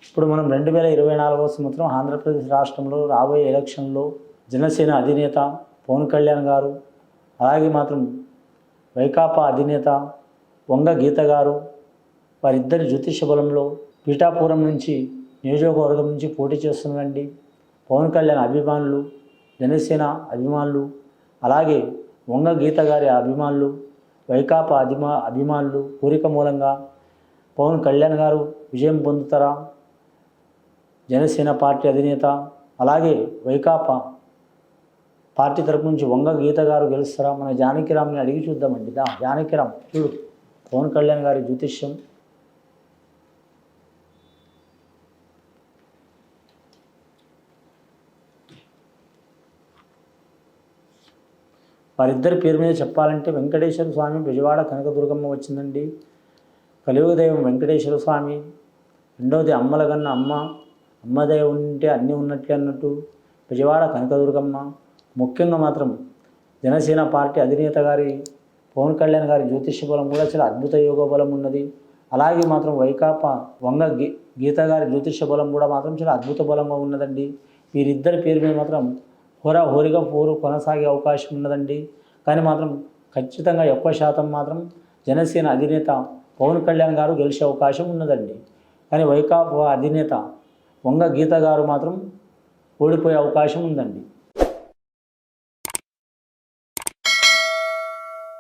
ఇప్పుడు మనం 2024 సంవత్సరం ఆంధ్రప్రదేశ్ రాష్ట్రంలో రాబోయే ఎలక్షన్లో జనసేన అధినేత పవన్ కళ్యాణ్ గారు, అలాగే మాత్రం వైకాపా అధినేత వంగ గీత గారు, వారిద్దరి జ్యోతిష బలంలో పీఠాపురం నుంచి నియోజకవర్గం నుంచి పోటీ చేస్తున్నారండి. పవన్ కళ్యాణ్ అభిమానులు, జనసేన అభిమానులు, అలాగే వంగ గీత గారి అభిమానులు, వైకాపా అభిమానులు కోరిక మూలంగా పవన్ కళ్యాణ్ గారు విజయం పొందుతారా, జనసేన పార్టీ అధినేత అలాగే వైకాపా పార్టీ తరపు నుంచి వంగ గీత గారు గెలుస్తారా? మన జానకిరామ్ని అడిగి చూద్దామండి. జానకిరామ్ చూడు, పవన్ కళ్యాణ్ గారి జ్యోతిష్యం. వారిద్దరి పేరు మీద చెప్పాలంటే వెంకటేశ్వర స్వామి, బెజవాడ కనకదుర్గమ్మ వచ్చిందండి. కలియుగ దైవం వెంకటేశ్వర స్వామి, రెండవది అమ్మలగన్న అమ్మదయ ఉంటే అన్నీ ఉన్నట్లే అన్నట్టు బెజవాడ కనకదుర్గమ్మ. ముఖ్యంగా మాత్రం జనసేన పార్టీ అధినేత గారి పవన్ కళ్యాణ్ గారి జ్యోతిష్య బలం కూడా చాలా అద్భుత యోగ బలం ఉన్నది. అలాగే మాత్రం వైకాపా వంగ గీత గారి జ్యోతిష్య బలం కూడా మాత్రం చాలా అద్భుత బలంగా ఉన్నదండి. వీరిద్దరి పేరు మీద మాత్రం హోరాహోరీగా పోరు కొనసాగే అవకాశం ఉన్నదండి. కానీ మాత్రం ఖచ్చితంగా ఎక్కువ శాతం మాత్రం జనసేన అధినేత పవన్ కళ్యాణ్ గారు గెలిచే అవకాశం ఉన్నదండి. కానీ వైకాపా అధినేత వంగ గీత గారు మాత్రం ఓడిపోయే అవకాశం ఉందండి.